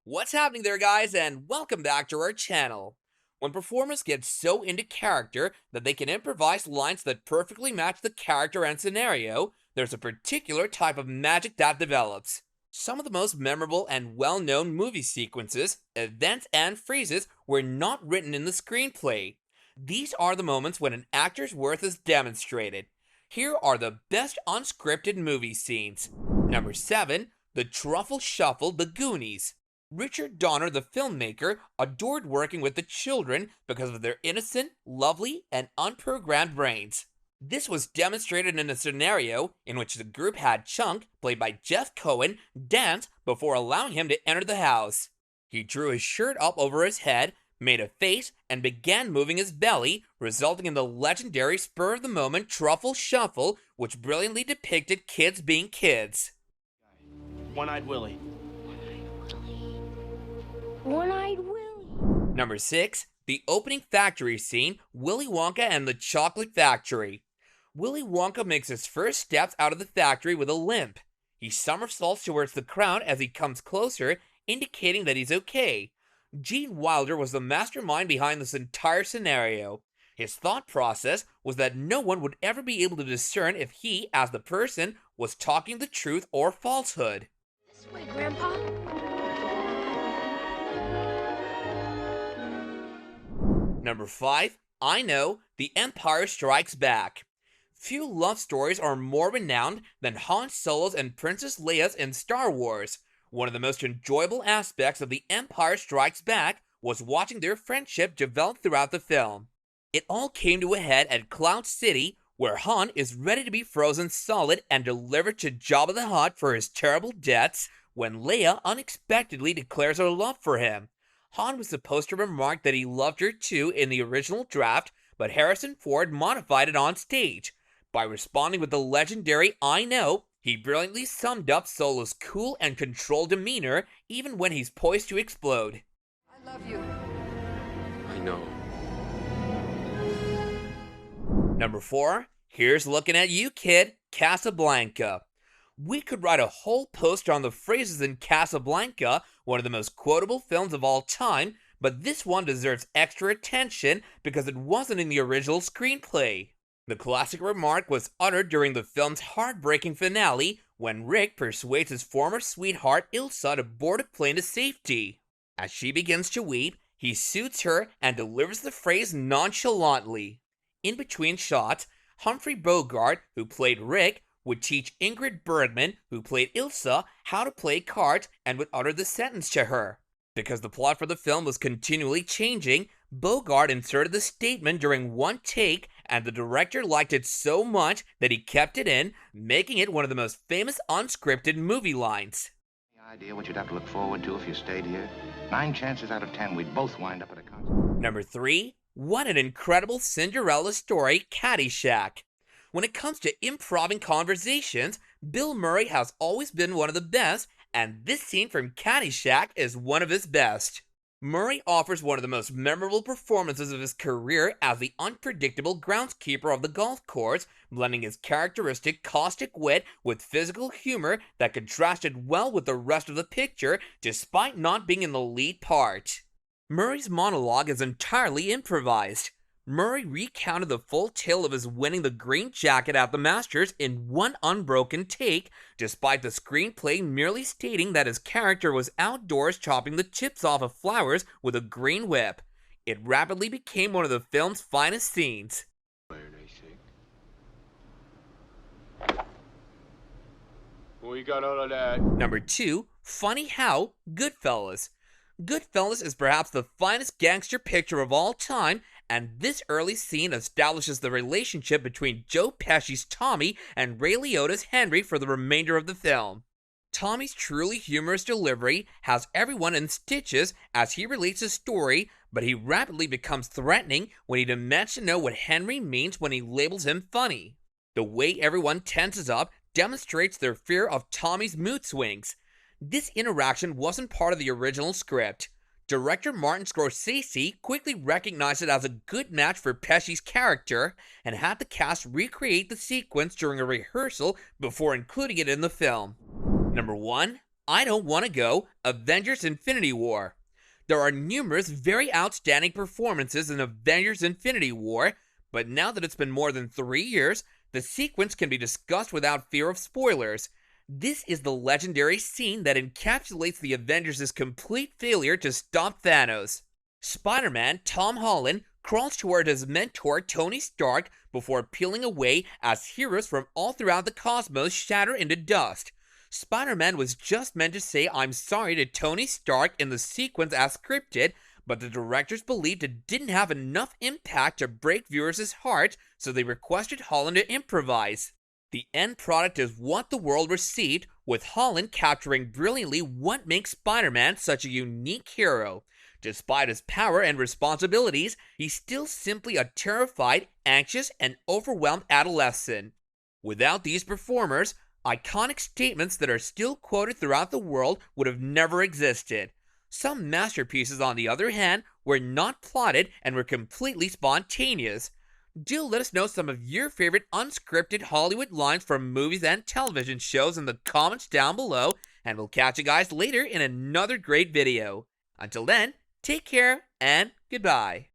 What's happening there, guys, and welcome back to our channel. When performers get so into character that they can improvise lines that perfectly match the character and scenario, there's a particular type of magic that develops. Some of the most memorable and well-known movie sequences, events, and phrases were not written in the screenplay. These are the moments when an actor's worth is demonstrated. Here are the best unscripted movie scenes. Number 7. The Truffle Shuffle, The Goonies. Richard Donner, the filmmaker, adored working with the children because of their innocent, lovely, and unprogrammed brains. This was demonstrated in a scenario in which the group had Chunk, played by Jeff Cohen, dance before allowing him to enter the house. He drew his shirt up over his head, made a face, and began moving his belly, resulting in the legendary spur-of-the-moment Truffle Shuffle, which brilliantly depicted kids being kids. One-eyed Willy. One-eyed Willy. Number 6. The opening factory scene, Willy Wonka and the Chocolate Factory. Willy Wonka makes his first steps out of the factory with a limp. He somersaults towards the crowd as he comes closer, indicating that he's okay. Gene Wilder was the mastermind behind this entire scenario. His thought process was that no one would ever be able to discern if he, as the person, was talking the truth or falsehood. This way, Grandpa. Number 5. I Know, The Empire Strikes Back. Few love stories are more renowned than Han Solo's and Princess Leia's in Star Wars. One of the most enjoyable aspects of The Empire Strikes Back was watching their friendship develop throughout the film. It all came to a head at Cloud City, where Han is ready to be frozen solid and delivered to Jabba the Hutt for his terrible debts when Leia unexpectedly declares her love for him. Han was supposed to remark that he loved her too in the original draft, but Harrison Ford modified it on stage. By responding with the legendary I know, he brilliantly summed up Solo's cool and controlled demeanor even when he's poised to explode. I love you. I know. Number 4. Here's looking at you, kid, Casablanca. We could write a whole post on the phrases in Casablanca, one of the most quotable films of all time, but this one deserves extra attention because it wasn't in the original screenplay. The classic remark was uttered during the film's heartbreaking finale when Rick persuades his former sweetheart Ilsa to board a plane to safety. As she begins to weep, he soothes her and delivers the phrase nonchalantly. In between shots, Humphrey Bogart, who played Rick, would teach Ingrid Bergman, who played Ilsa, how to play cards and would utter the sentence to her. Because the plot for the film was continually changing, Bogart inserted the statement during one take, and the director liked it so much that he kept it in, making it one of the most famous unscripted movie lines. Any idea what you'd have to look forward to if you stayed here? 9 chances out of 10 we'd both wind up at a concert. Number 3. What an incredible Cinderella story, Caddyshack. When it comes to improving conversations, Bill Murray has always been one of the best, and this scene from Caddyshack is one of his best. Murray offers one of the most memorable performances of his career as the unpredictable groundskeeper of the golf course, blending his characteristic caustic wit with physical humor that contrasted well with the rest of the picture, despite not being in the lead part. Murray's monologue is entirely improvised. Murray recounted the full tale of his winning the green jacket at the Masters in one unbroken take, despite the screenplay merely stating that his character was outdoors chopping the chips off of flowers with a green whip. It rapidly became one of the film's finest scenes. We got all of that. Number 2. Funny How, Goodfellas. Goodfellas is perhaps the finest gangster picture of all time, and this early scene establishes the relationship between Joe Pesci's Tommy and Ray Liotta's Henry for the remainder of the film. Tommy's truly humorous delivery has everyone in stitches as he relates his story, but he rapidly becomes threatening when he demands to know what Henry means when he labels him funny. The way everyone tenses up demonstrates their fear of Tommy's mood swings. This interaction wasn't part of the original script. Director Martin Scorsese quickly recognized it as a good match for Pesci's character and had the cast recreate the sequence during a rehearsal before including it in the film. Number 1. I Don't Want to Go, Avengers Infinity War. There are numerous very outstanding performances in Avengers Infinity War, but now that it's been more than 3 years, the sequence can be discussed without fear of spoilers. This is the legendary scene that encapsulates the Avengers' complete failure to stop Thanos. Spider-Man Tom Holland crawls toward his mentor Tony Stark before peeling away as heroes from all throughout the cosmos shatter into dust. Spider-Man was just meant to say "I'm sorry" to Tony Stark in the sequence as scripted, but the directors believed it didn't have enough impact to break viewers' hearts, so they requested Holland to improvise. The end product is what the world received, with Holland capturing brilliantly what makes Spider-Man such a unique hero. Despite his power and responsibilities, he's still simply a terrified, anxious, and overwhelmed adolescent. Without these performers, iconic statements that are still quoted throughout the world would have never existed. Some masterpieces, on the other hand, were not plotted and were completely spontaneous. Do let us know some of your favorite unscripted Hollywood lines from movies and television shows in the comments down below, and we'll catch you guys later in another great video. Until then, take care and goodbye.